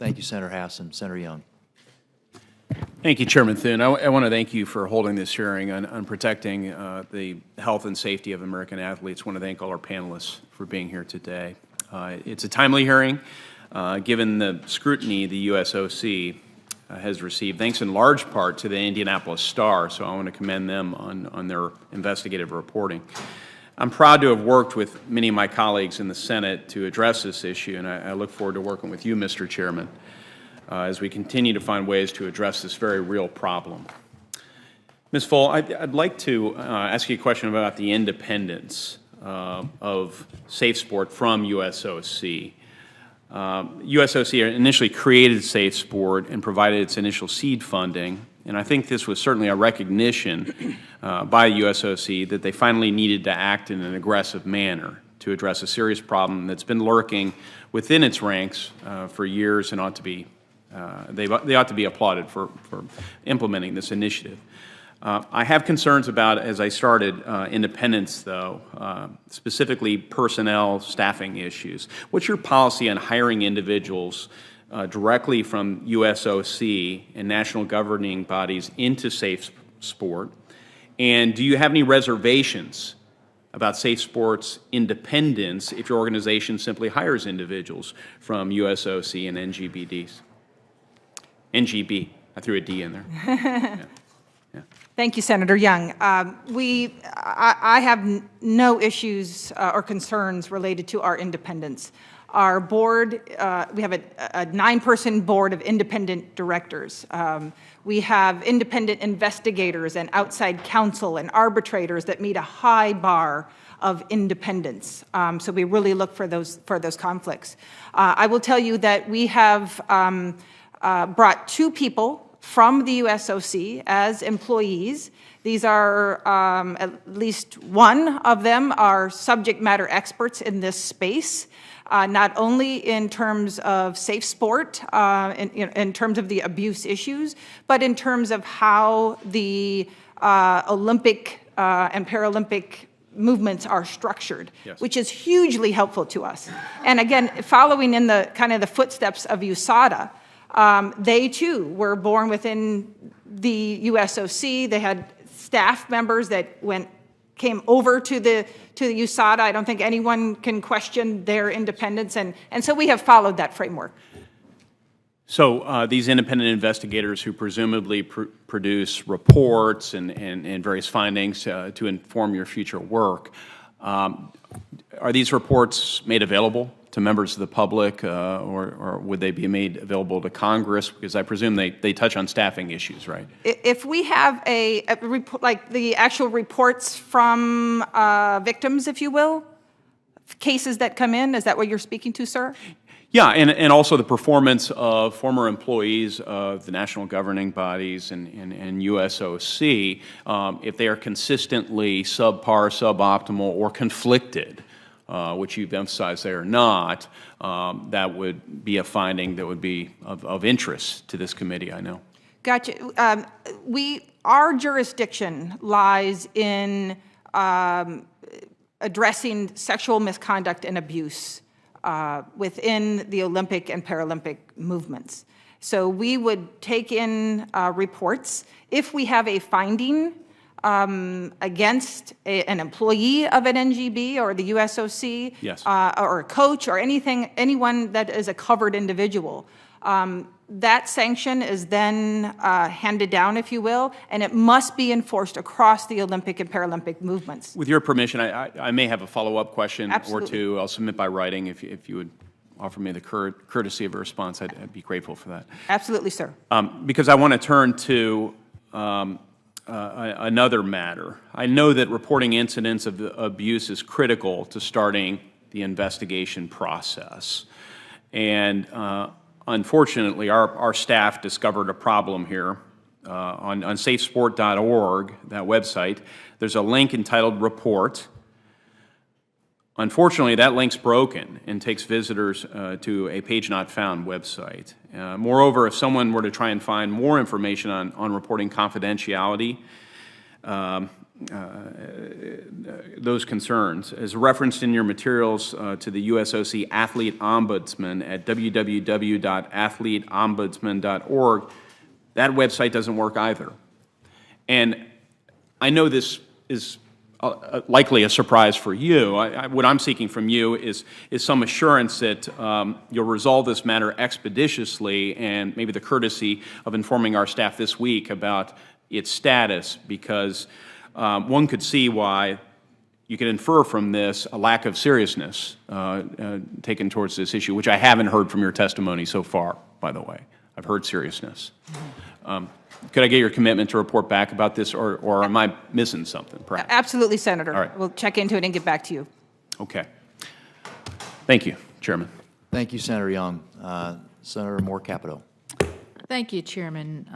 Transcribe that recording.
Thank you, Senator Hassan. Senator Young. Thank you, Chairman Thune. I want to thank you for holding this hearing on protecting the health and safety of American athletes. I want to thank all our panelists for being here today. It's a timely hearing, given the scrutiny the USOC has received, thanks in large part to the Indianapolis Star, so I want to commend them on their investigative reporting. I'm proud to have worked with many of my colleagues in the Senate to address this issue, and I look forward to working with you, Mr. Chairman, as we continue to find ways to address this very real problem. Ms. Pfohl, I'd like to ask you a question about the independence of Safe Sport from USOC. USOC initially created Safe Sport and provided its initial seed funding, and I think this was certainly a recognition by USOC that they finally needed to act in an aggressive manner to address a serious problem that's been lurking within its ranks for years and ought to be they ought to be applauded for implementing this initiative. I have concerns about, as I started, independence, though, specifically personnel staffing issues. What's your policy on hiring individuals directly from USOC and national governing bodies into Safe Sport? And do you have any reservations about Safe Sport's independence if your organization simply hires individuals from USOC and NGBDs? NGB. I threw a D in there. Yeah. Yeah. Thank you, Senator Young. I have no issues or concerns related to our independence. Our board, we have a 9-person board of independent directors. We have independent investigators and outside counsel and arbitrators that meet a high bar of independence. So we really look for those conflicts. I will tell you that we have brought 2 people from the USOC as employees. These are, at least one of them are subject matter experts in this space, not only in terms of Safe Sport, in terms of the abuse issues, but in terms of how the Olympic and Paralympic movements are structured, yes, which is hugely helpful to us. And again, following in the kind of the footsteps of USADA, they too were born within the USOC. They had staff members that came over to the USADA. I don't think anyone can question their independence, and so we have followed that framework. So these independent investigators who presumably produce reports and various findings to inform your future work, are these reports made available to members of the public, or would they be made available to Congress? Because I presume they touch on staffing issues, right? If we have a report, like the actual reports from victims, if you will, cases that come in, is that what you're speaking to, sir? Yeah, and also the performance of former employees of the national governing bodies and USOC, if they are consistently subpar, suboptimal, or conflicted, which you've emphasized they are not, that would be a finding that would be of interest to this committee, I know. Gotcha. Our jurisdiction lies in addressing sexual misconduct and abuse within the Olympic and Paralympic movements. So we would take in reports. If we have a finding against an employee of an NGB or the USOC, yes, or a coach or anyone that is a covered individual, that sanction is then handed down, if you will, and it must be enforced across the Olympic and Paralympic movements. With your permission, I may have a follow-up question. Absolutely. Or two. I'll submit by writing if you would offer me the courtesy of a response. I'd be grateful for that. Absolutely, sir. Because I want to turn to another matter. I know that reporting incidents of abuse is critical to starting the investigation process. And unfortunately, our staff discovered a problem here. On safesport.org, that website, there's a link entitled Report. Unfortunately, that link's broken and takes visitors to a Page Not Found website. Moreover, if someone were to try and find more information on reporting confidentiality, those concerns. As referenced in your materials to the USOC Athlete Ombudsman at www.athleteombudsman.org, that website doesn't work either. And I know this is likely a surprise for you. What I'm seeking from you is some assurance that you'll resolve this matter expeditiously, and maybe the courtesy of informing our staff this week about its status, because one could see why you could infer from this a lack of seriousness taken towards this issue, which I haven't heard from your testimony so far, by the way. I've heard seriousness. Could I get your commitment to report back about this, or am I missing something, perhaps? Absolutely, Senator. All right. We'll check into it and get back to you. Okay. Thank you, Chairman. Thank you, Senator Young. Senator Moore Capito. Thank you, Chairman.